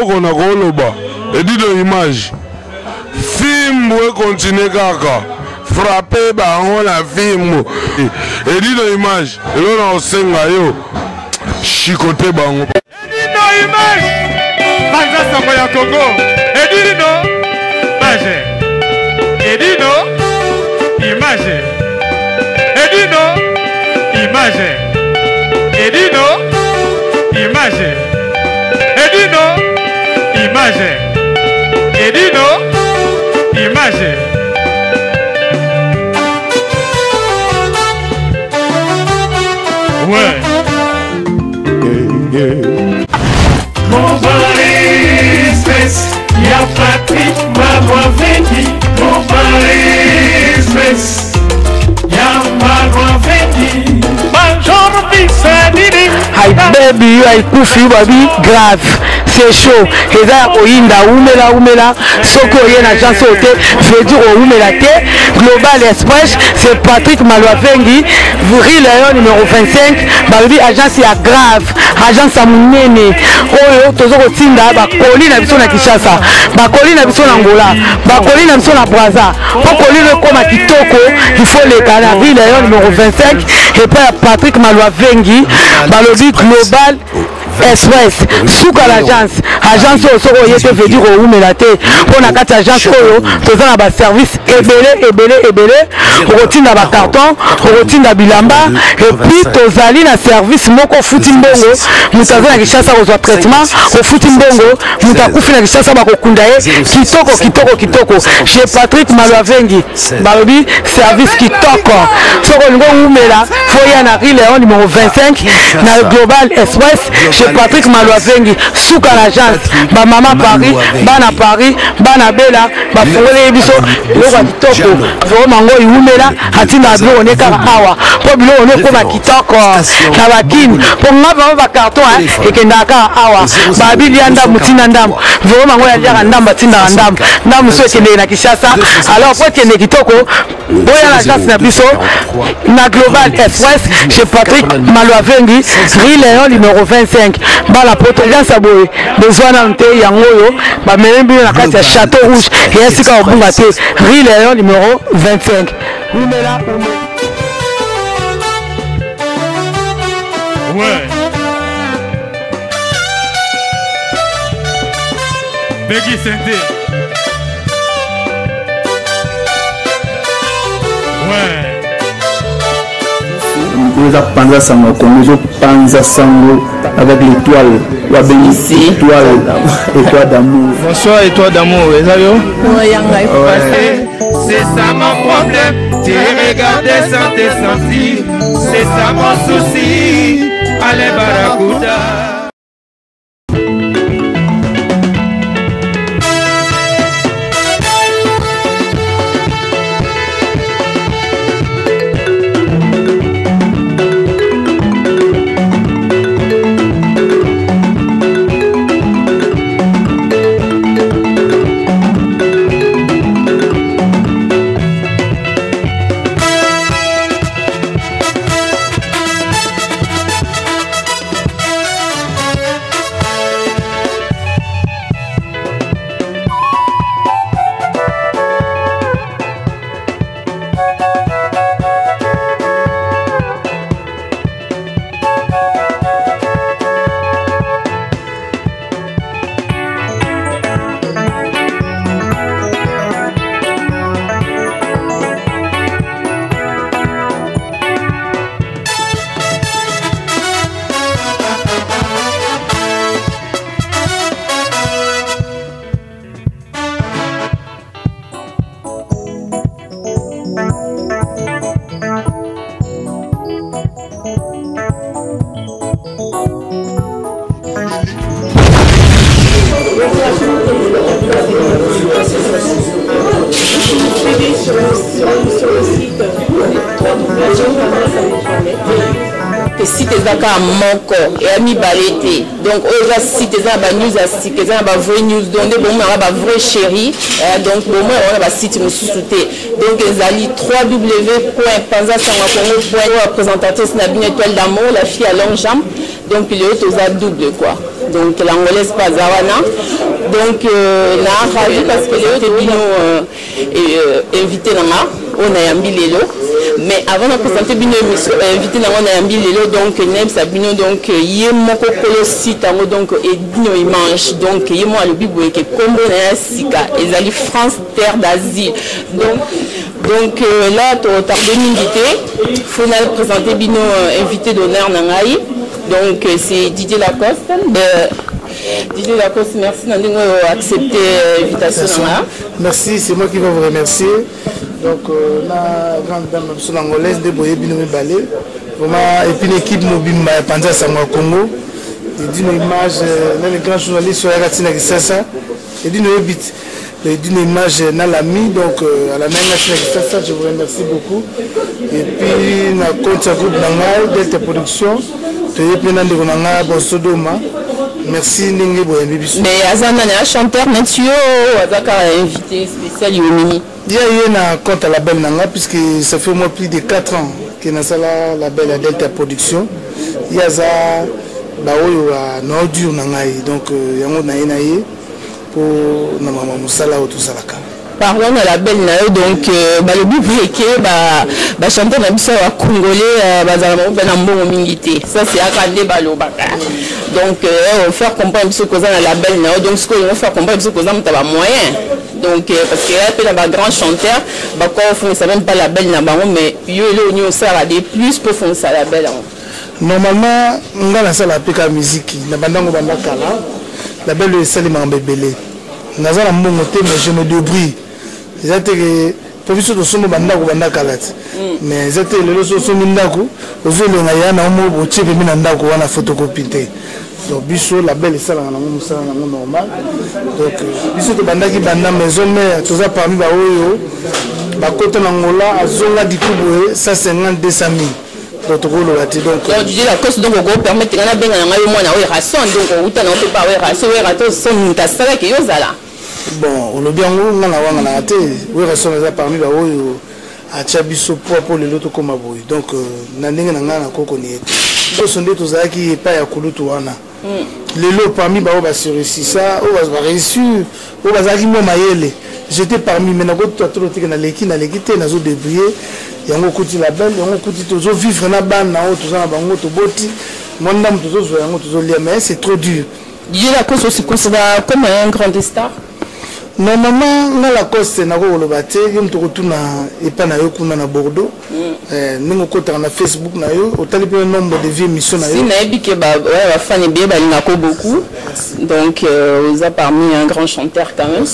eloko na koloba edino image film we continue kaka frapper bango na film edino image eloko na osenga yo chicoter bango edino image banza sango ya Congo edino image edino image edino image edino image edino image edino image ouais mon Paris Space y'a Patrick Malouavengi mon Paris Space y'a Malouavengi bonjour Bissadini Hi baby, I kufi baby grave. C'est chaud. Et là, Oinda, Oumela, Soko Yen agence sauté, veut dire Oumela T, Global Express, c'est Patrick Malouavengi, Vril numéro 25, baby agence ya grave, agence à Mounene, Oyo, Tozoro Tinda, Bakoli na biso na Kinshasa, Bakoli na biso na Angola, Bakoli na biso na Brazza, Bakoli le comme Kitoko, il faut les canards, Vril numéro 25, et puis Patrick Malouavengi, Balobi Global Express, Souka l'agence, agence au Soro Yete veut dire au Oumelaté, pour la carte agence Oyo, faisant la service ébélé, routine à carton, routine à bilamba, et puis tozali na service moko futimbongo, mutaza na kishasa au traitement, au futimbongo, mutakufi na kishasa bakokundaye, kitoko, chez Patrick Malouavengi, Balobi, service kitoko, Soro Ngo Oumela, Foya na Rileon numéro 25, na Global Express, chez Patrick Malouavengi, Souka l'agence, ba maman Paris, bana Paris, bana Bella, ba fongole biso, loka kitoko, vraiment ngo iumela, hatina bilo on est kaka awa, po bilo on est comme kitoko, na bakini, po ngaba ba carton et kenda kaka awa, ba bilianda mutina ndam, vraiment ngo ya dia ndam batinda ndam, ndam so kende na Kinshasa, alors po kende kitoko, boya l'agence na biso, na Global Express, chez Patrick Malouavengi, Rileon numéro 25. Bala potagance aboye besoin nante yangoyo ba melembi na kati ya Château Rouge et ainsi ka obunga te Rileon numéro 25 Oumela ouais Beggy Sente ouais nous avons Panza Sango, nous avons Panza Sango avec l'étoile, la bénéfice, étoile d'amour. Bonsoir, étoile d'amour, c'est ça mon problème, tu regardais sans te sentir, c'est ça mon souci, allez Barracuda. site ezaka moko et ami balete donc oza site ezana ba news asike ezana ba vrai news donc de bon ba vrai chéri donc bon moi on a ba site mususu te donc ezali www.panzasangakongo.com présentatrice na bien étoile d'amour la fille à longue jambe donc il est aux double quoi donc l'angolaise Pazawana. Donc na ravi parce que les autres bino invité nanga on a yambi lelo. Mais avant de présenter bino invité nanga on a yambi lelo donc nem sabino donc yé moko kolo site donc et bino image donc yé mo alobi boye ke kombo na sika ezali France terre d'asile. Donc là tu tardé minute faut na présenter bino invité d'honneur nangai. Donc c'est Didier Lacoste. Didier Lacoste, merci d'avoir accepté l'invitation. Merci, c'est moi qui vais vous remercier. Donc la grande dame angolaise de Boye Binoé Balé, vraiment et puis l'équipe mobile Panza Sama Congo, et d'une image dans les grands journalistes sur la Ratina Kisasa, et d'une image dans l'ami, donc à la même Ratina Kisasa, je vous remercie beaucoup. Et puis na compte groupe Nangal, Delta Production. Merci Ninge Boyembi. Mais Azana est un chanteur, Mathieu, Azaka a invité spécial Yomini. Il y a un compte à la belle Nanga, puisque ça fait au moins plus de 4 ans que Nasala la belle à Delta Production. Il y a ça, Baoyo à Nordur Nangaï, donc il y a un naïnaï pour Namama Moussala ou tout ça. Parlons de la belle naï, donc le but est que chanter la musique congolais, ça c'est à Kandé Balobaka. Donc on faire comprendre ce qu'on a la belle naï, donc ce qu'on va faire comprendre ce qu'on a moyen. Donc parce qu'il y a un grand chanteur, on ne sait même pas la belle naï, mais il y a ça des plus pour faire ça la belle. Normalement, on a la salle à musique, la belle est celle de bébé. Mais je me débrouille. C'est-à-dire pour que nous sommes mais c'était le sommes aux photocopie. Donc biso la belle salle normal. Donc biso de bandaki banda maison mère tout ça parmi ba oyo ba côté Angola azonga dikuboe 150 200 000. Donc Didier Lacoste donc on permet de gagner bien na moi na ration donc on ne peut pas ration rato son tasala ki yozala. Bon, on a bien on a raté. Oui, reste parmi les oyo à Tchabiso pour les autres comme aboy. Donc nandinga nanga ko connaît. Donc sont des tous qui pas ya kulutu wana. Les lots parmi ba ba sur ça, on va réussir. On va zaki mo mayele. J'étais parmi mais na ko trop tika na leki te na zo débrouiller. Yango kuti la belle, yango kuti tozo vivre na ban na o toza na bango to boti. Mon dame tozo zo yango tozo lia mais c'est trop dur. Didier Lacoste aussi considéré comme un grand star. Normalement, dans la coste, na ko lobate, yom to retourna et pas na yo kuna na Bordeaux. Ningo kota na Facebook na yo, au tali le nombre de vies missions na yo. Si na bi ke ba ouais fan et bien ba linako beaucoup. Donc vous a parmi un grand chanteur quand même.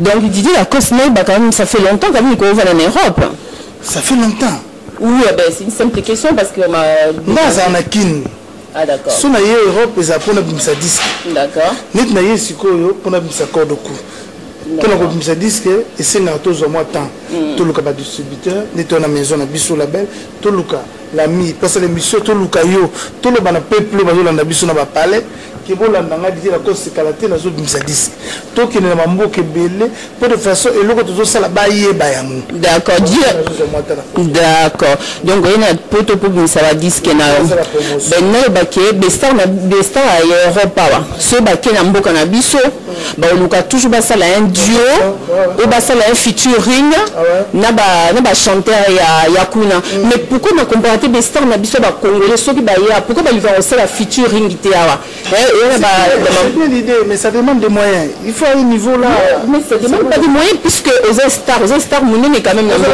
Donc Didier Lacoste bah quand même ça fait longtemps quand même qu'on va en Europe. Ça fait longtemps. Oui, ben c'est une simple question parce que ma Naza na kin. Ah d'accord. So na ye Europe ils apprennent bimisa disque. D'accord. Net na ye sikoyo pona bimisa corde coup. Quand on a dit que c'est un peu de temps, tout le cas distributeur, net on a maison à Bissou Label, tout le cas l'ami, parce que l'émission tout le cas yo, tout le peuple bazolanda Bissou na ba palais, qui vont la dire la cause c'est calaté na zo bimisa disque. Tout qui ne mambo que belé, pour de façon et l'autre tout ça la bailler bayamu. D'accord, d'accord. Donc on a poto pour bimisa la disque na. Ben na baké, bestar à Europe ce baké na mboka na Bissou, ba oluka toujours ba ça la un duo, ou ba ça la un featuring, na ba chanteur ya kuna. Mais pourquoi na comparer bestar na Bissou ba congolais ceux qui ba ya, pourquoi ba lui faire ça la featuring qui était là. C'est bien l'idée, mais ça demande des moyens. Il faut à un niveau là. Mais ça ne demande pas des moyens puisque aux stars, mon est quand même dans le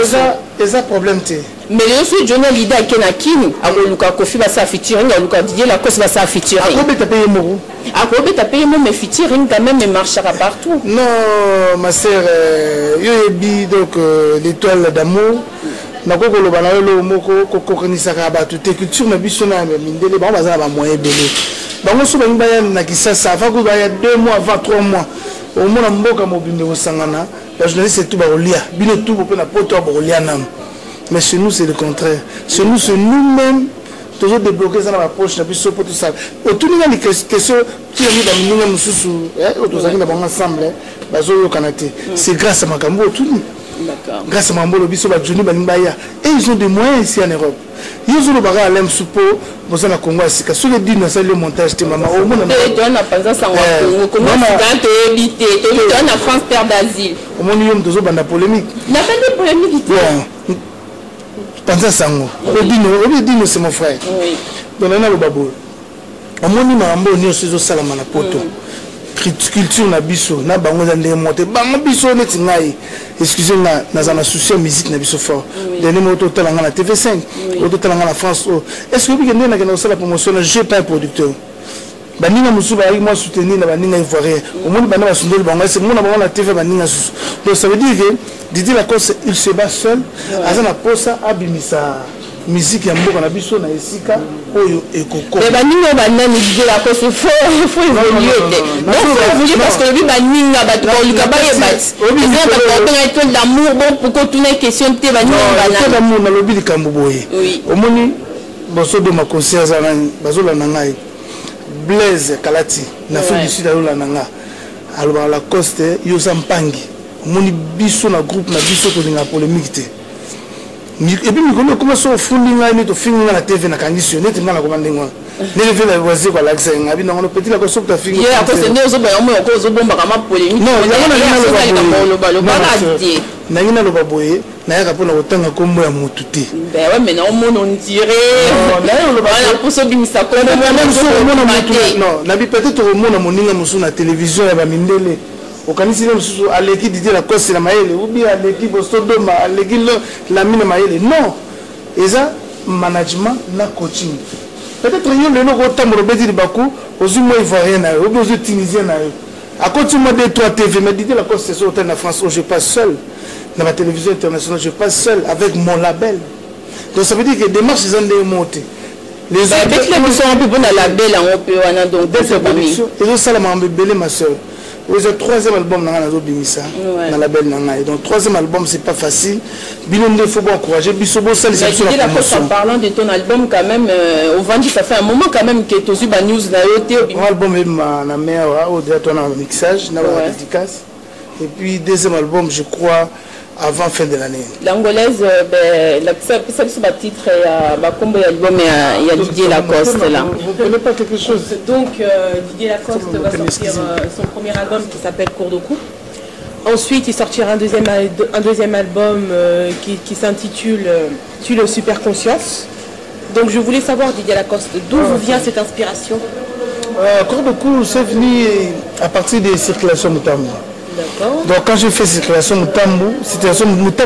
stars, ils ont problème. Mais le seul Johnny l'idée à Kenakini, à Luka Kofi va ça featuring, à Luka Didier Lacoste va ça featuring. À Kobe t'as payé mon. À Kobe t'as payé mon, mais featuring quand même marchera partout. Non, ma sœur, Yoyebi, donc l'étoile d'amour. Nakoko lo banalo moko kokokanisa ka ba toute culture na biso na mindele ba bazala ba moyen belé. Bango so bangi baya na Kisasa fa ko baya 2 mois avant 3 mois. Au mona mboka mobimbe osangana, la journaliste tout ba olia, bino tout po na poto ba olia nam. Mais chez nous c'est le contraire. Chez nous c'est nous-mêmes toujours débloquer ça dans la poche na biso pour tout ça. Autour de les questions qui ont mis dans minga mususu, autour ça na bango ensemble, bazo yo kanate. C'est grâce à Makambo tout. grâce à Mambolo biso ba Johnny Balimbaya et ils ont des moyens ici en Europe. Ils ont le bagage à l'em soupo dans la Congo asika sur les dînes ça le montage te maman au monde on a pas ça en Congo comment tu as évité tu es en France terre d'asile au monde yom tozo banda polémique n'a pas de polémique Panza sango au dîne c'est mon frère oui donc on a le babo au monde mambo ni osezo salama na poto culture na biso na bango za ndenge monte bango biso neti ngai excusez-moi na souci musique na biso fort dernier mot total nga na TV5 total nga na France est-ce que vous avez na kana la promotion je suis pas un producteur baninga musuba avec moi soutenir na baninga ivoirien au monde bana basundeli bango c'est mon na TV baninga donc ça veut dire que Didier Lacoste il se bat seul azana posa abimisa musique ya mboka na biso na esika oyo ekoko mais baninga banani Didier Lacoste faut évoluer donc faut évoluer parce que le baninga batoluka baye bat ils ont un d'amour bon pourquoi tout une question te baninga banani d'amour na lobi likambo boye omoni boso de ma concert za bazola na ngai Blaise Kalati na Afrique du Sud alola na nga aloba Lacoste yo sampangi omoni biso na groupe na biso to linga polémique te et puis nous commençons à faire des films à la TV na condition net ngana komande ngwa ne vela wazi kwa lakisa ngabi na ngono petit la koso ta film yeah parce que ndio zo ba mo ko zo bomba kama polémique non ya na ngina lo baboye na yaka pona kotanga kombo ya mutu te ben ouais mais non mon on dirait na lo ba na poso bimisa ko non na bi peut-être au monde moninga musu na télévision ya ba mindele okanisi le mususu aleki Didier Lacoste na maele ou bien aleki Bostodoma aleki la mine maele non eza management na coaching peut-être yo le no ko tambo beti baku ozu mo ivoirien na ou bien ozu tunisien na à côté moi de 3 TV mais Didier Lacoste c'est hôtel na France où je passe seul dans la télévision internationale je passe seul avec mon label donc ça veut dire que démarche ils ont des montées les autres les sont un peu bon la label en peu wana donc des production et ça la m'a belé ma sœur. Le troisième album dans la label donc troisième album c'est pas facile il faut encourager bisobo ça les en parlant de ton album quand même au vendu ça fait un moment quand même que tu as eu la news là album ma mère au mixage na dédicace et puis deuxième album je crois avant fin de l'année. L'angolaise, ça c'est le titre, il y a album, il y a Didier Lacoste là. Vous ne connaissez pas quelque chose? Donc Didier Lacoste va sortir son premier album qui s'appelle Cours de cou. Ensuite, il sortira un deuxième album qui s'intitule Tu le super conscience. Donc je voulais savoir Didier Lacoste, d'où vous vient cette inspiration? Cours de cou, c'est venu à partir des circulations Mutambo. Donc quand je fais circulation Mutambo,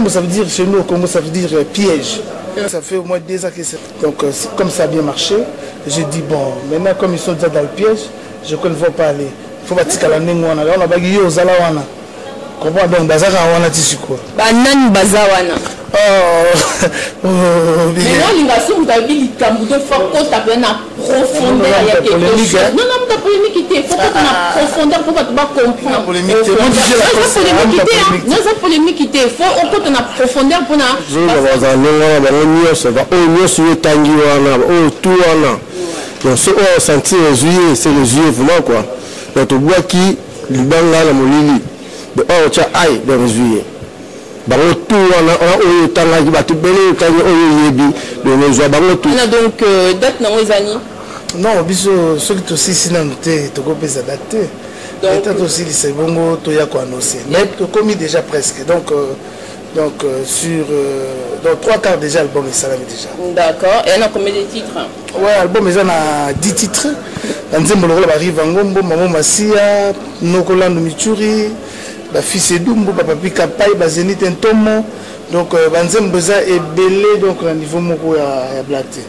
ça veut dire chez nous au Congo, ça veut dire piège. Ça fait au moins 2 ans que c'est. Donc comme ça a bien marché, j'ai dit bon, maintenant comme ils sont déjà dans le piège, je ne veux pas aller. Il faut bâtir la nengwana. On a bagay aux alawana. Comment donc bazaka wana tissu quoi? Banan bazawana. Oh. Maintenant l'ingation vous avez dit que de fois qu'on t'a bien à profondeur il y a quelque chose. Non non, ta polémique il faut qu'on a profondeur pour pas comprendre. Polémique. Non ça polémique il faut qu'on a profondeur pour na. Je vais dans le ba ça va au sur tangi wana au tout wana. Donc ce on sentir les yeux, c'est les yeux vraiment quoi. Donc tu vois qui libanga la molili. De oh tiens aïe dans les yeux. Bango tout on oyo tanga ki batu bele tanga oyo yebi de nos bango tout. On a donc date na wezani. Non biso ceux qui aussi sinon te to ko pesa date. Donc aussi c'est bongo to ya ko annoncer. Mais to commis déjà presque. Donc sur donc 3/4 déjà album est salami déjà. D'accord. Et on a combien de titres? Ouais, album ils en a 10 titres. Nzembo lokolo ba riva ngombo mamo masia nokolando michuri. La fils Edumbo, papa Pika Paille, Bazenit Ntomo, donc Banzem Beza est belé donc au niveau moko ya blaté.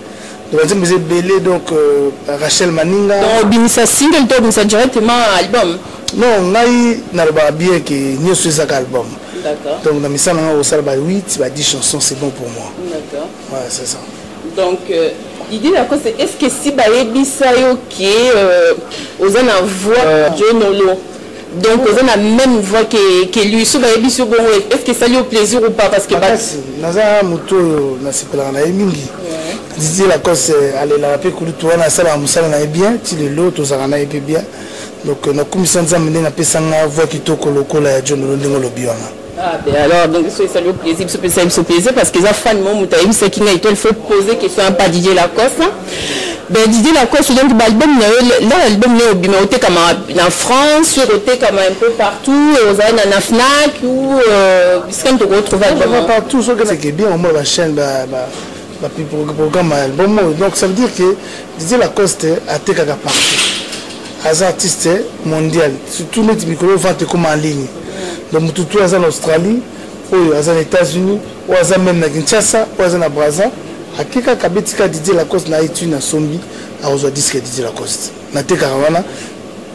Donc Banzem Beza est belé donc Rachel Maninga. Donc binisa single to binisa directement album. Non, ngai na ba bien que ni sur ça album. D'accord. Donc na misana au salba 8, ba 10 chansons c'est bon pour moi. D'accord. Ouais, c'est ça. Donc l'idée d'accord c'est est-ce que si ba yebisa yo qui aux en voix Jonolo. Donc, on a la même voix que lui. Est-ce que ça lui au plaisir ou pas? Parce que Naza Muto, Nasipela, Mingi. Didier Lacoste, allez la paix, on a ça, on bien, tu le lot, on a bien. Donc, on a comme ça, on a fait ça, voix qui toque le col à John London Lobiana. Ah, ben alors, donc, c'est le plaisir, c'est plaisir parce que les fans, c'est qu'il faut poser question à pas Didier Lacoste. Ben, Didier Lacoste, donc, l'album, l'album, il comme en France, il comme un peu partout, aux années en FNAC, ou, est-ce qu'on peut retrouver partout, ce qui est bien, au moins, la chaîne, programme album. Donc, ça veut dire que Didier Lacoste a été partout. Les artistes mondial, surtout les micros vendent comme en ligne. Donc, tout en Australie, aux États-Unis, aux même à Kinshasa, aux à Brazza, à Kika Kabetika Didier Lacoste na iTunes na Sombi, à aux disques Didier Lacoste. Na te caravana,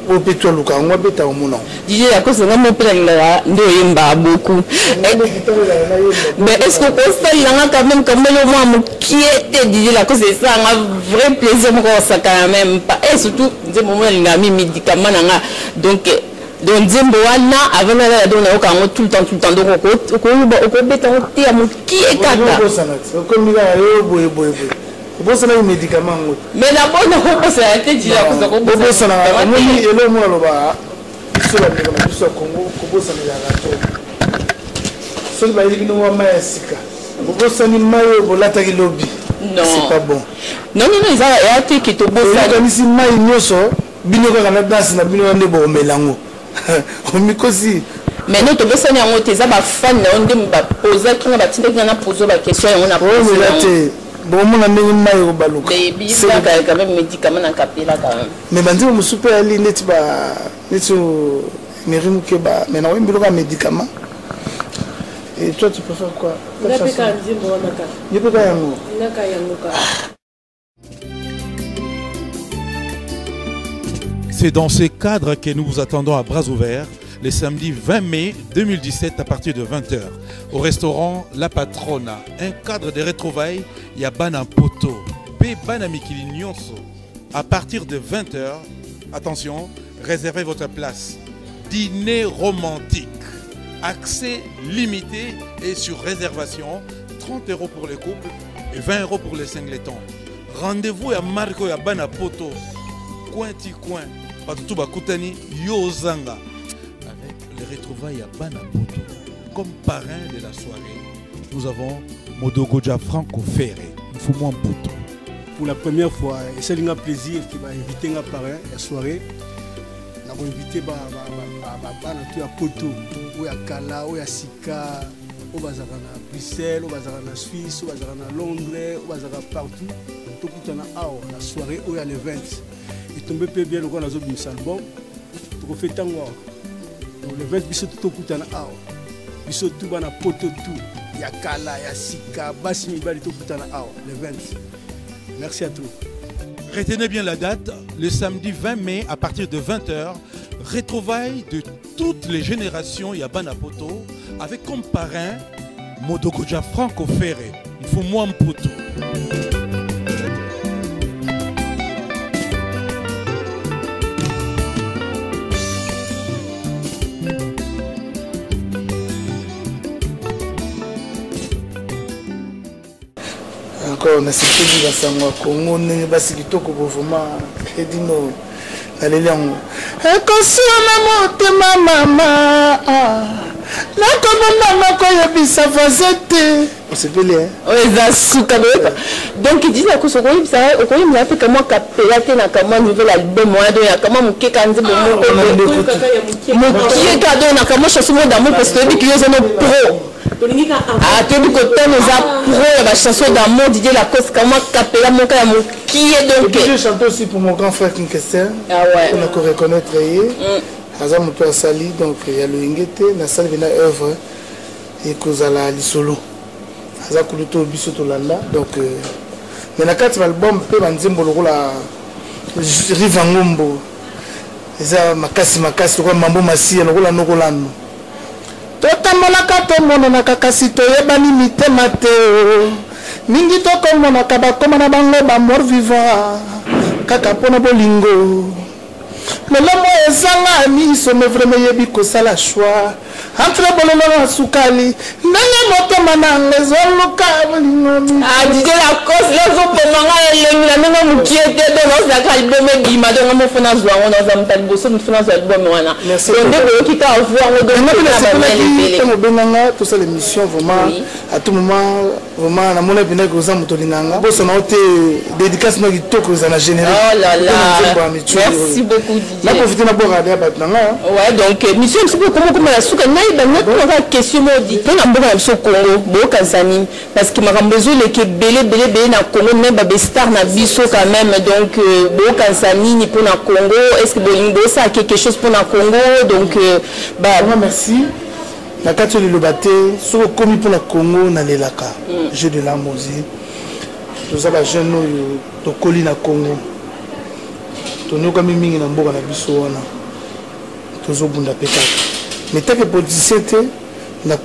au pétrole ou quand on beta au monon. Didier Lacoste n'a pas pris la ndéimba beaucoup. Mais est-ce que constat il a quand même comme le moment qui était Didier Lacoste, c'est ça un vrai plaisir pour ça quand même pas. Et surtout, des moments il a mis médicaments donc Nzembo wana avant la donner au tout le temps donc au beta on à mon qui est kata comme il a boy bossa na médicament mais la bonne c'est a été dit la cause bossa na moni elo mo loba biso la ndeko na biso Congo ko bossa na ya rato so ba yiki no wa maesika bossa ni mayo bolata ki lobby non c'est pas bon non ils a été qui to bossa ni si mai nyoso bino ka na danse na bino ndebo melango omikosi mais nous devons savoir en haut ba fan on dem ba poser qui na tinde na poser ba question on a posé bon mon ami mai au baluka c'est quand même médicament na capela quand même mais bandi mo super ali net ba netu merimu ke ba mais na wimbi lo ba médicament et toi tu préfères quoi C'est dans ce cadre que nous vous attendons à bras ouverts le samedi 20 mai 2017 à partir de 20h au restaurant La Patrona. Un cadre de retrouvailles, il y a Bana Poto, Bana Mikili Nyonso. À partir de 20h, attention, réservez votre place. Dîner romantique, accès limité et sur réservation, 30 € pour les couples et 20 € pour les singletons. Rendez-vous à Marco et à Bana Poto, coin. Patutu Bakutani Yozanga avec les retrouvailles à Banapoto. Comme parrain de la soirée, nous avons Modogoja Franco Ferré, Fumouan Poto. Pour la première fois, et c'est un plaisir qui va inviter un parrain la soirée. Nous avons invité à Poto, ou à Kala, ou à Sika, ou à Bruxelles, ou à Suisse, ou à Londres, ou à partout. Tout le monde a la soirée, ou à l'event. Et tombé peu bien le grand azot du album to fait tango le 20 biso tout kutana aw biso tout bana poto tout ya kala ya sika basi mi bali to kutana aw le 20. Merci à tous. Retenez bien la date, le samedi 20 mai à partir de 20h, retrouvailles de toutes les générations Yabana Poto avec comme parrain Modogoja Franco Ferré. Il faut moins Poto. Encore na sepeli ba sangwa Congo ne basi kitoko vraiment edino aleliango ekosiona motema mama na komona makoyebisa fazete osepeli eza suka donc il dit la cause okoyi ça okoyi mla pe kama kapela te na kama nouvel album moi do ya kama mukeka nzembo mo mukie kado na kama chanson d'amour parce que dit que no pro ah tu dis que tu nous as pro la chanson d'amour Didier Lacoste comment capella mon cas qui est donc je chante aussi pour mon grand frère Kinkester ah ouais on a reconnaître Azam mon père Sali donc il y a le Ingete na salle vena œuvre et kozala lisolo Azam kuluto biso to landa donc mais na quatre album pe banzembo lokola Rivangombo eza makasi ko mambo masiya lokola nokolano totambolaka tomonanaka kasi toyebani mitema te mingi tokomonaka bakoma na bango bamort vivant kaka mpona bolingo lelo mo ezanga miso me vraimen yebi kosala shwa entre bololo sukali ndenge motema nanga ezoluka bolingomi dije la cause lezopomanga elengi na ndenge mokie te donc ozalaka album ebima donc mofona zwa yango naza moto liboso mofona zwa album wana nde boyoki ka avoir mobenganga tosala émission vraiment à tout moment vraiment namona mpena koza moto olinganga bosana o te dédicace na kitoko eza na général. Oh là là, merci beaucoup DJ. Na profiter na boka ya bato nanga. Ouais, donc monsieur msipo comment la souka naïba na question modi te na mboka ya biso Congo boka zani parce que makambo ezoleke belé na Congo même ba star na biso quand même donc boka zani ni pour na Congo est-ce que bolingo ça quelque chose pour na Congo donc bah merci. Na kati le baté soko komi pour na Congo na lelaka jeu de la musique. Nous avons jeune to koli na Congo. To nyoka mingi na mboka na biso wana. Tozo bunda peka. Mais tant que politicien te na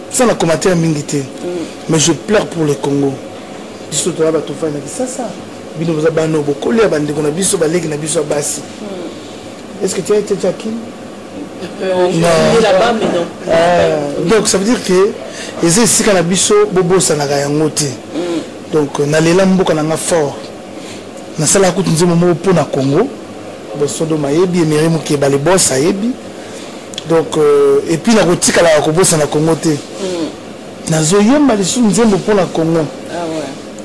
ça na commentaire mingi te. Mais je pleure pour le Congo. Biso to ba to fa na ça. Bino za bano bokoli abande ko na biso baleki na biso basi. Est-ce que tu as été Jackie? Là-bas mais non. Donc ça veut dire que les ici kana biso bobo sana ga yango te. Donc nalela mboka nanga fort na sala ko tunzi momo pour na Congo bosodo mayebi emere muke bale boss ayebi donc et puis la rotika la ko bossa na Congo te nazo yemba lisu nzembo pour na Congo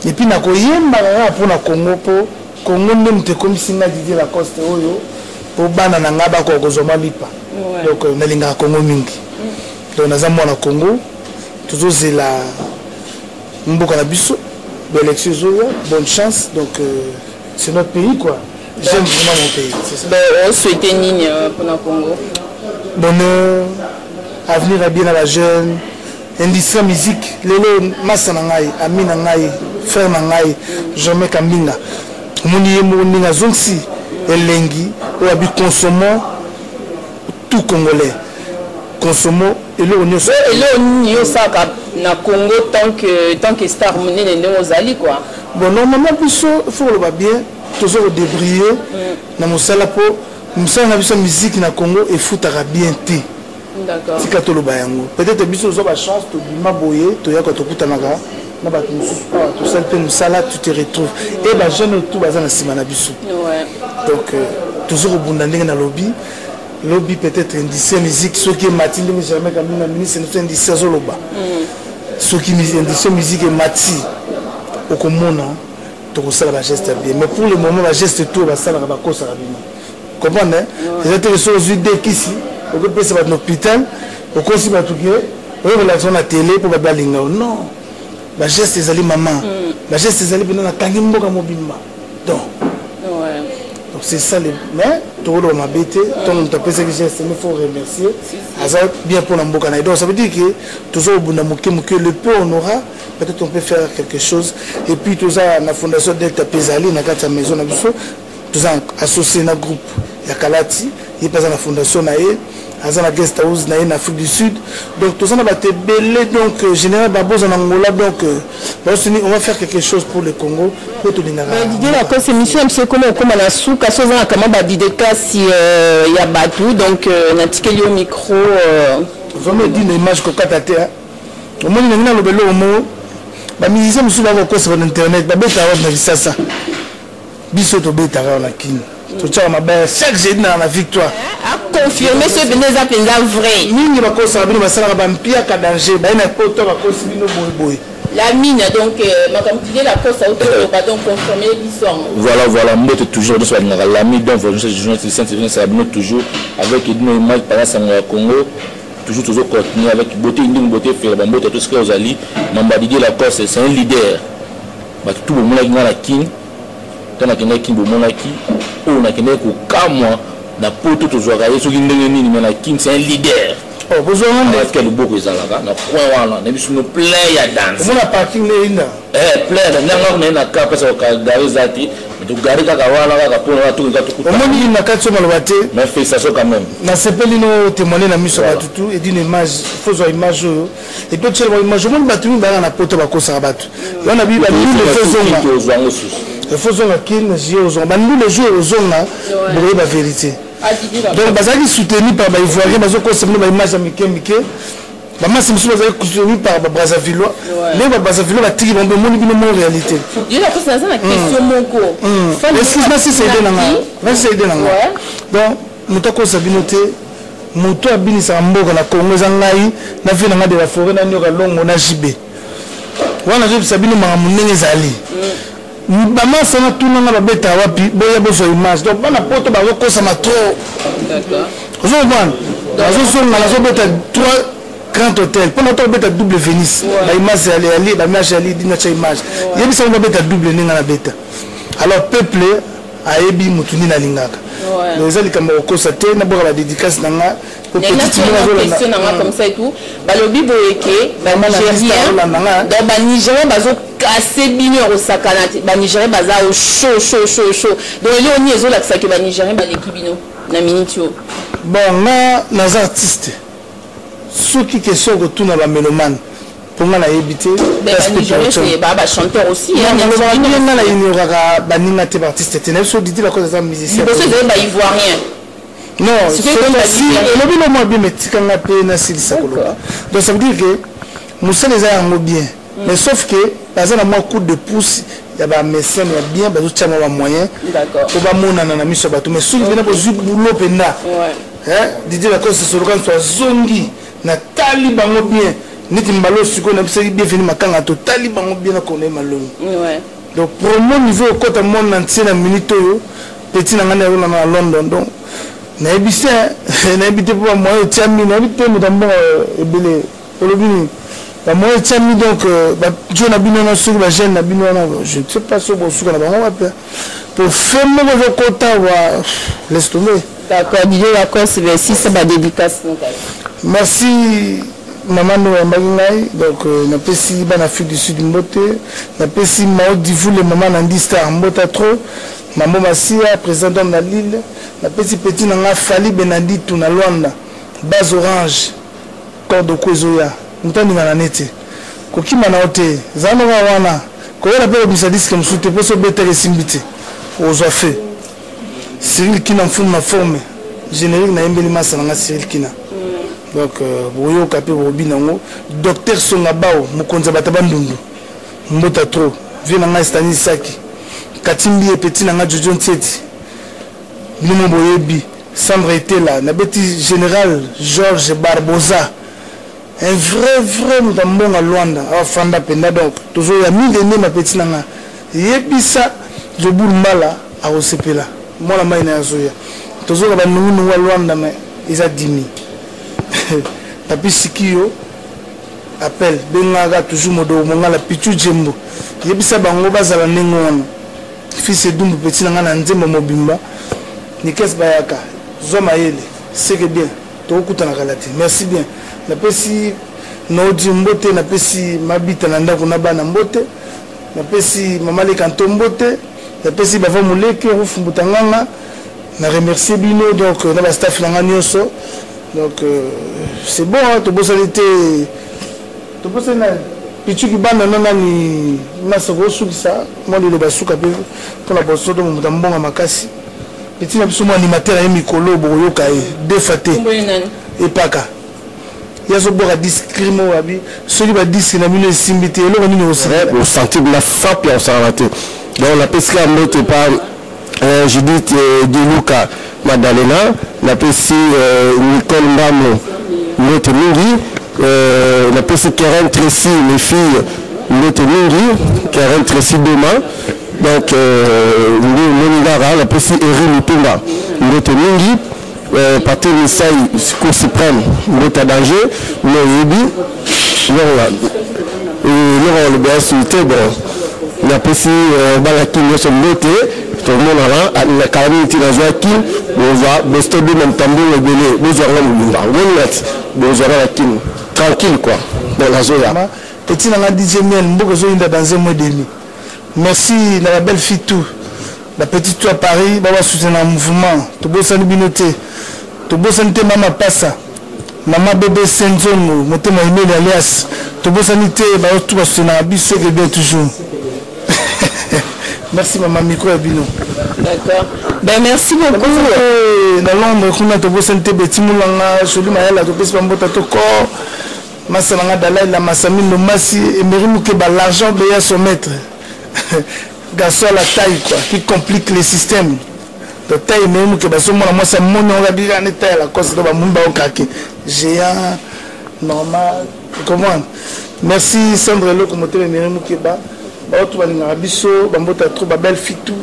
et puis na ko yemba na pour na Congo po Congo ndem te komisinga Didier Lacoste oyo po bana na ngaba ko kozoma lipa donc nalinga Congo mingi donc naza mwana Congo tozozela mboka na biso l'élection, bonne chance, donc c'est notre pays quoi. J'aime vraiment mon pays, c'est ça. On souhaite Nigne pour le Congo. Bonheur, avenir à bien à la jeune, industrie musique, Lelo Massa Nangai, Ami Nangai, Frère Nangai, Jamais Kambinga. Mouni Mouni Zonsi, Elengi, ou abi consommons tout Congolais. Consommons et là on y ça na Congo tant que star monnaie les ozali quoi. Bon normalement biso faut le bien toujours débriller na mosala po mosala na biso musique na Congo et foutara bien té. D'accord. Tika to lo bayango. Peut-être biso zo ba chance to bima boye to ya ko to kutanaka na ba to sel pe mosala tu te retrouves et ba jeune tout baza na sima na biso. Ouais. Donc toujours bunda ndenge na lobby. Lobby peut-être indicien musique ce qui est matin de jamais comme une ministre c'est indicien zoloba ce qui indicien musique est mati au commun to kosala ba geste bien mais pour le moment ba geste tout ba sala ba kosa bien comprendre c'est que sur idée qu'ici au que pesa ba hôpital au kosi ba tuke au relation na télé pour ba balinga non ba geste ezali maman ba geste ezali bino na tangi mboka mobimba donc donc c'est ça les mais tout le monde bête donc tu peux se dire il faut remercier ça bien pour l'amboka donc ça veut dire que toujours au bout le peu on aura peut-être on peut faire quelque chose et puis tout ça la fondation Delta Pesali na kata maison na biso tout ça associé na groupe ya Kalati il passe à la fondation naé à la guest house naé en Afrique du Sud donc tout ça na baté belé donc général Babos en Angola donc on va faire quelque chose pour le Congo pour tout l'ingara Didier Lacoste émission monsieur comment na souka so za kama ba dédicace ya batu donc na tikeli au micro vraiment dire une image ko katate au moins na lo belo mo ba musicien musu ba ko sur internet ba beta na bisasa biso to beta na kin to tcha ma ba chaque jeudi na victoire confirmer ce beneza penza vrai mingi ba ko sa bino ba sala ba mpia ka danger ba ina poto ba ko sibino boy la mine donc madame Didier Lacoste a donc confirmer l'histoire voilà moi toujours de la mine donc c'est toujours avec une image par exemple au Congo toujours continuer avec beauté une beauté faire beauté tout ce que vous allez Mamba Didier Lacoste c'est un leader bah tout le monde a la king tant que na king bomona ki on a kene ko kamwa na poto toujours regarder ce qui ndenge nini mais la king c'est un leader. Oh besoin de quel beaucoup ezalaka na point wana na biso no play ya dance. On a parking na play na na ka pesa ka gari zati to gari ka wana ka pona to ka to. Au moins na katso malobate mais fait ça quand même. Na sepeli no témoigner na miso ba tutu et d'une image faut voir image et puis tellement image mo batu ba na poto ba ko sa batu. On a bi ba ni le faisons. Il faut que kin je aux on ba nous les jouer aux on là pour la vérité. donc bazalaki soutenu par baivoirien bazokosemino baimage ya mike mike bamasi mosusu bazalaki soutenu par babrazavillois ndenge babrazavillois batiki bango emoni bino mo réalité excuse-moi nanga donc moto akosa bino te moto abinisaka mboka na kongo eza ngai na vie nanga de la forêt nanyoka longo na jibe wana zobisa bino makambo ndenge ezali bamasa na tunanga babeta wapi boya bozwa image donc bana poto bazokosama trop ozomona bazosonga nazobeta 3 grand hôtel mpona to babeta double Venise baimage ali bamage ali dinacha image yebisango babeta double ndenge na beta alors peuple ayebi motu nini alingaka eza likambo kokosa te naboka badédicace na nga question comme ça et tout balobi boyeke banigérien bazokase bino ya kosakana te banigérien baza o chaud donc eloni ezolakisaki banigérien baleki bino na minute oyo bon nga naza artiste soki question kotuna bamélomane pour nga nayebi te bachanteur aussi nga na ignoraka baninga te baartiste te nayebi so didi bakoza eza musicien baivoirien non elobi no mwa bien metikanga mpe nasilisa koloba donc ça veut dire que mosala eza yango bien mais sauf que baza na mwa coup de pouce ya bamécène ya bien bazotia mwa bamoyen po bamonana na miso ya bato mais soki mpena bozwi bulo mpenza didi bakoza soloka nso azongi natali bango bien neti mbalo sikoyo nabisaki bienveni makanga totali bango bien na konaye malongi donc promo niveau okota monde entier na minute oyo petit na ngai naolana na London donc nayebi te mpo bamoyen etiami nayebi te moto mbongo ebele olobi nini bamoyen etiami donc bajo na bino wana soki bagene na bino wana je ne sais pas soki bosuka na bango wape po fe moko ezokota wa laisse tomber d'accord didier lacoste versisa badédicace merci maman no yambaki ngai donc napesi bana Afrique du Sud mbote napesi mao divule maman nandi star mbota trop mambo masia président na Lille napesi petit na nga Fali Benaditu na Luanda base orange corde kwezoya mutandinga na nete kokima na ote zanoka wana koyela pe obisa disque msute poso betere simbite ozwa fe Cyril Kina mfumu na forme générique na yembeli masa nga Cyril Kina donc boyoka pe bobinango docteur Songabao mokonza bataba ndundu mbota trop vie na nga Stanisaki Katimbi petit na nga Jojo Ntieti bino boyebi Sandra Etela na beti général Georges Barbosa un vrai mutambonga Luanda afanda penda donc toujours ya mingi ne ma petit na nga yebisa Jobur Mbala a osepela mwana mai na yazoya toujours ba nungu wa Luanda mais isa dimi tapi sikio appel bengaga toujours modo mongala pichu jembo yebisa bango bazala ndenge wana fils Dumbu petit na nga na nzembo mobimba nikes bayaka zoma yele c'est que bien tokutana kalati merci bien napesi nodi mbote napesi mabita na ndako na bana mbote napesi mamale kanto mbote napesi bava muleke rufumbuta nganga na remercier bino donc na ba staff na nga nyonso donc c'est bon to bosalite to bosana pichu kibanda nana ni masoko sukisa moi le basuka pe pour la bosodo mutambonga makasi petit na biso mo animateur ya mikolo boyoka defate epaka yazo boka discrimo wabi soli ba disque na mino simbité eloko nini aussi au sentir la frappe ya sarate donc la pesca moto par Judith Diluka Madalena la pesi Nicole Mbamo moto mingi la pesi Karen Tracy les filles moto mingi Karen Tracy demain donc Monigara la pesi Eri Mutumba moto mingi parti Misai Cour suprême moto danger mais Yebi le BSUT bon la pesi balaki nyonso moto tout le monde là la calamité na zoaki boza bostobi même tambour ebele boza la mulumba ngonet boza la kin tranquille quoi dans la zoya petit na DJ Miel mboko zo inda dans un mois demi merci na la belle fille tout la petite toi à Paris baba soutenir le mouvement to bossa ni binoté to bossa ni mama passa mama bébé Senzongo motema email alias to bossa ni te ba tout soutenir biso que bien toujours Merci maman micro et bino. D'accord. Ben merci beaucoup. Dans Londres, on a trouvé cette petite moulanga, je lui m'a la trouvé ce mbota to corps. Masalanga Dalai la Masami no Masi et Mérimu que l'argent doit son maître. Garçon la taille quoi, qui complique les systèmes. De taille même que baso moi ça mon on va dire en état la cause de ba mumba au kake. Géant normal. Comment? Merci Sandre Lo comme te Mérimu que ba tu vas na biso bambota trop ba belle fitou.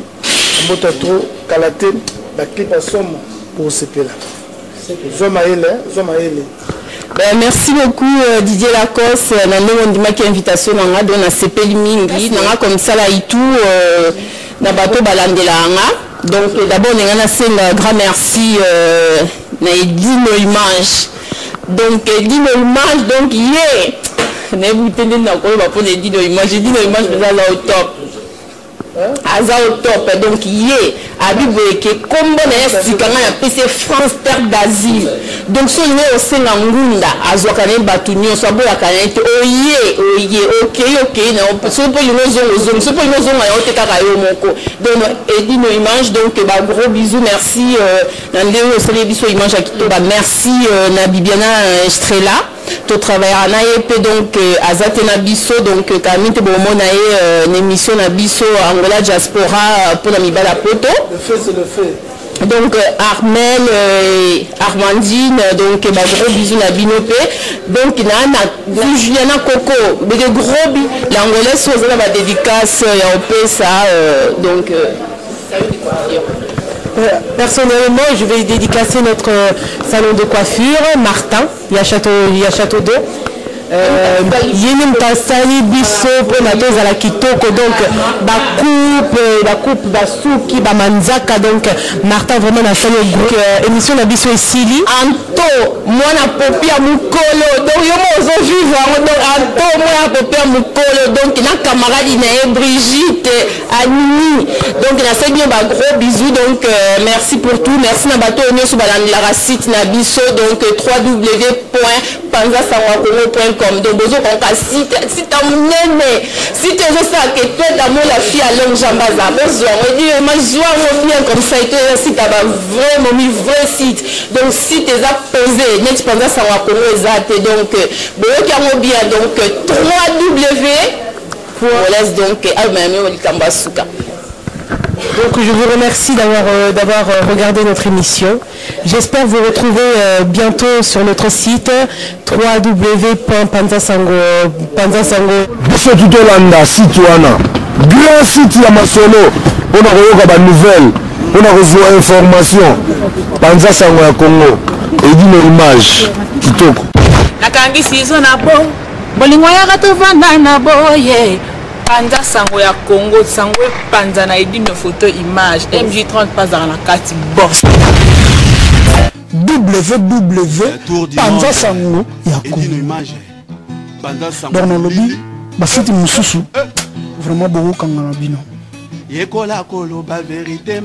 Bambota trop kalaté ba clip à somme pour ce là. Ben, merci beaucoup Didier Lacoste. On dit que invitation dans la CP Mingi, comme ça là et tout, na bateau balandela. Donc d'abord on a un grand merci na Edino Image. Donc Edino Image donc yeah. Ne vous tenez na ko ba pour Edino Image, Edino Image déjà là au top. Aza au top donc yé abiboye que combo na sikanga ya PC France terre d'asile donc so ne o senga ngunda azwakane batunyo so boya kanete oye ok na so po lino zonga ya otekaka yo moko donc Edino Image donc ba gros bisous merci na ndeo sele biso image akito ba merci na Bibiana Estrella to travaillera na EP donc azate na biso donc kamite bomo na une émission na biso Angola diaspora pour la mibala poto le fait c'est le fait donc Armel Armandine donc ba gros bisous na binopé donc na Juliana Coco des gros bisous l'angolais soit na ba dédicace ya opé ça donc personnellement, je vais dédicacer notre salon de coiffure, Martin, il y a Château d'Eau. Yenim Tassali Bisso pour la dose à la Kitoko donc la coupe Basuki Bamanzaka donc Martin vraiment a fait le émission la Bisso et Sili Anto moi na popi à Mukolo donc yo mo zo vivre donc Anto moi na popi à Mukolo donc na camarade na Brigitte Anini donc na fait bien ba gros bisous donc merci pour tout merci na bato onyo sur la site na Bisso donc www.panzasangakongo.com donc besoin qu'on site à monene si tu veux ça que toi d'amour la fille à longue jambaza besoin on dit moi joie bien comme ça et toi site à vraiment vrai site donc si tu as posé net Panzasangakongo exact donc besoin bien donc 3W pour laisse donc à même au Kambasuka. Donc je vous remercie d'avoir regardé notre émission. J'espère vous retrouver bientôt sur notre site www.panzasango. Biso tutolanda site wana grand site ya masolo mpona koyoka banouvelle mpona kozwa information Panzasango ya Congo Edino Image kitoko nakangisi izo na bo bolingo yaka tovanda na boye Panzasango ya Congo sango panza na Edino photo image MJ30 pazara na kati boss www.panzasango ya Congo donc na lobi basiti mususu vraiment bokokanga na bino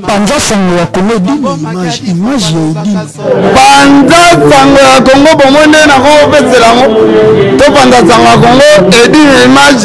Panzasango ya Congo Edino image ya Edino Panzasango ya Congo bomone na ko peselango to Panzasango ya Congo Edino image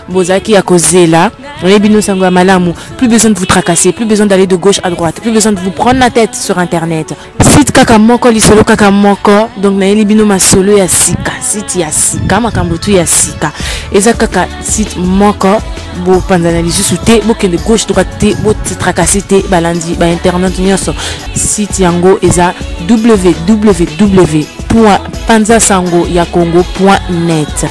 Bozaki à causer là, Rebino Sango Malamu, plus besoin de vous tracasser, plus besoin d'aller de gauche à droite, plus besoin de vous prendre la tête sur internet. Site Kakamoko, l'isolo Kakamoko, donc na Elibino Masolo ya Sika, site ya Sika, Makambutu ya Sika. Eza Kaka site Moko, bo panzanaliser sous te, bo kende gauche droite te, bo tracasser te, balandi, ba internet nyonso. Site yango eza www.panzasangoyakongo.net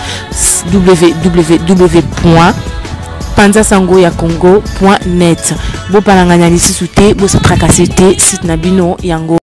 www.panzasangoyakongo.net bo palanganya lisusu te bo se tracasser te site na bino yango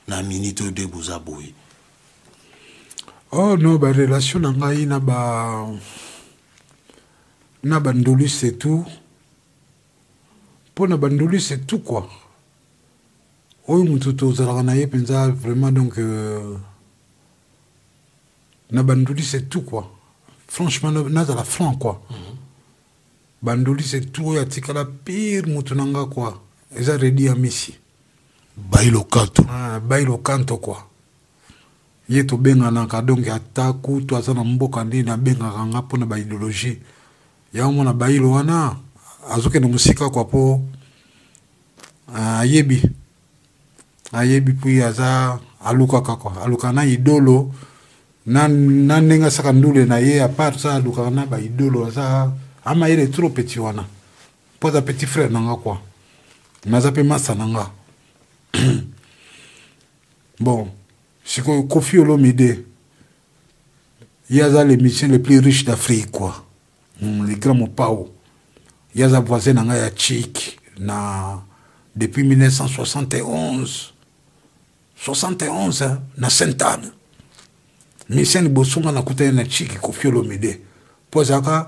na minute de bozaboui. Oh non, ba relation na ngai na ba ndoli c'est tout. Pour na bandoli c'est tout quoi. Oyo mututo zalaka na ye penza vraiment donc na bandoli c'est tout quoi. Franchement na za la franc quoi. Bandoli c'est tout ya tikala pire mutunanga quoi. Eza ready à Messi. Bailo canto. Ah, bailo canto quoi. Ye to benga na ka donc ataku to azana mboka ndi na benga kanga pona ba idéologie. Ya mona bailo wana azoke na musika kwa po ayebi puis aza aluka kwa aluka na idolo na nenga saka ndule na ye à part ça aluka na ba idolo aza ama ile trop petit wana poza petit frère nanga quoi naza pe masa nanga bon c'est que Kofi Olomide il y a les musiciens les plus riches d'Afrique quoi les grands mopao il y a voisin nanga ya Chic na depuis 1971 hein, na Sainte-Anne musicien bosonga na kuta na Chic Kofi Olomide pozaka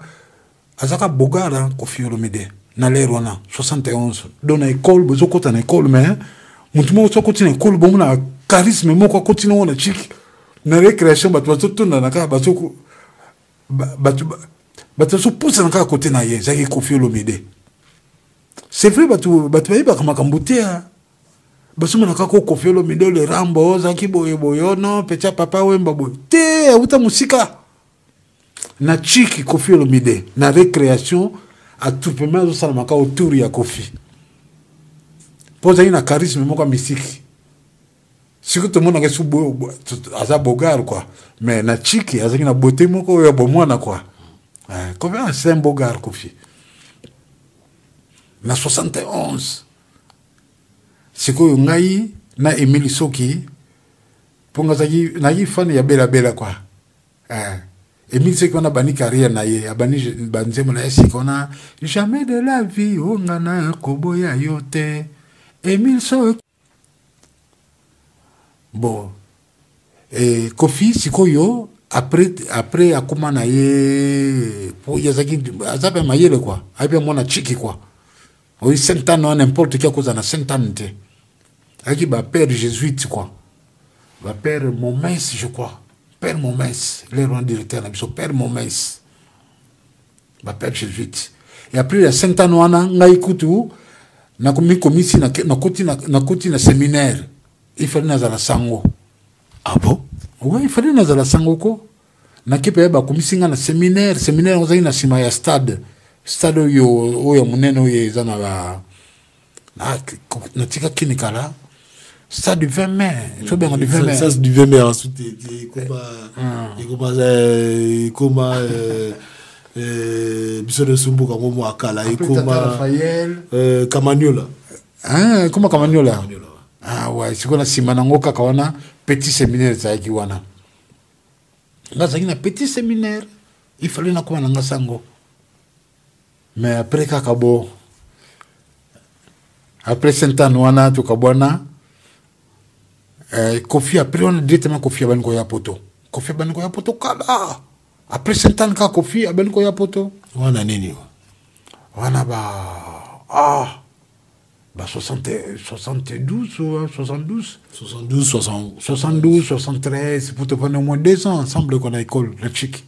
azaka bogara Kofi Olomide na lerona 71 dans l'école bozo kota na école mais mutumo so kota na école bomu na charisme moko kota na Chic na récréation batu tunda na ka batu so pousse na ka côté na ye zaki Kofi Olomide c'est vrai batu ba kama kambutea basu na ka Kofi Olomide le rambo zaki boyo no pecha papa wemba boy te uta musika na Chic Kofi Olomide na récréation à tout le monde ça maka autour ya Kofi poza ina charisme moko mystique si que tout le monde a sous aza bogar quoi mais na Chic azaki na beauté moko ya bomwana quoi combien c'est un bogar Kofi na 71 c'est que ngai na Emile Soki ponga zaki na yi fan ya bela quoi Emile Soki on a bani carrière na ye abani banzemo na esi kona jamais de la vie on na koboya yote Emile Soki bon et Kofi sikoyo après akuma na ye pour yazaki azabe mayele quoi aibe mona Chiki quoi oui Sainte-Anne n'importe qui cause na Sainte-Anne te aki ba père jésuite quoi ba père Momens je crois père Momens le grand directeur na biso père Momens ba père jésuite et après la Sainte-Anne wana ngai kutu na komisi na koti na séminaire il fallait na la sango ah bon oui il fallait na la sango ko na kipe ba komisi na séminaire on zai na sima ya stade yo muneno ye zana ba na tika kinikala stade du 20 mai so bien du 20 mai ça c'est du 20 mai ensuite comment biso de sumbu ka mo akala comment Kamanyola comment Kamanyola ah ouais c'est qu'on a simana ngoka kawana petit séminaire ça qui wana ngaza kina petit séminaire il fallait na kuma nga sango mais après kakabo après Sainte-Anne wana to kabwana Kofi après on directement Kofi abanko ya poto kala après Sainte-Anne ka Kofi abanko ya poto wana nini wana ba 72 ou 72 72 73 pour te prendre au moins 2 ans ensemble qu'on a école le Chic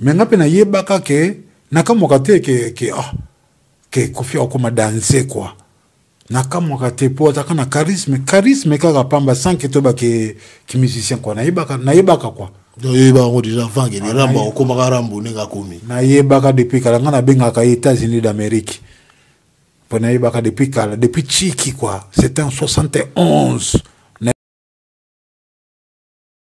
mais nga pena yebaka ke nakamoka te ke Kofi akoma danser quoi nakamoka te po ataka na charisme kaka pamba sans que to ba ke musicien quoi na yebaka quoi donc yeba on déjà vang ni ramba okoma rambo nenga komi na yebaka depuis kala nga na benga ka États-Unis d'Amérique pour na yebaka depuis Chic quoi c'était en 71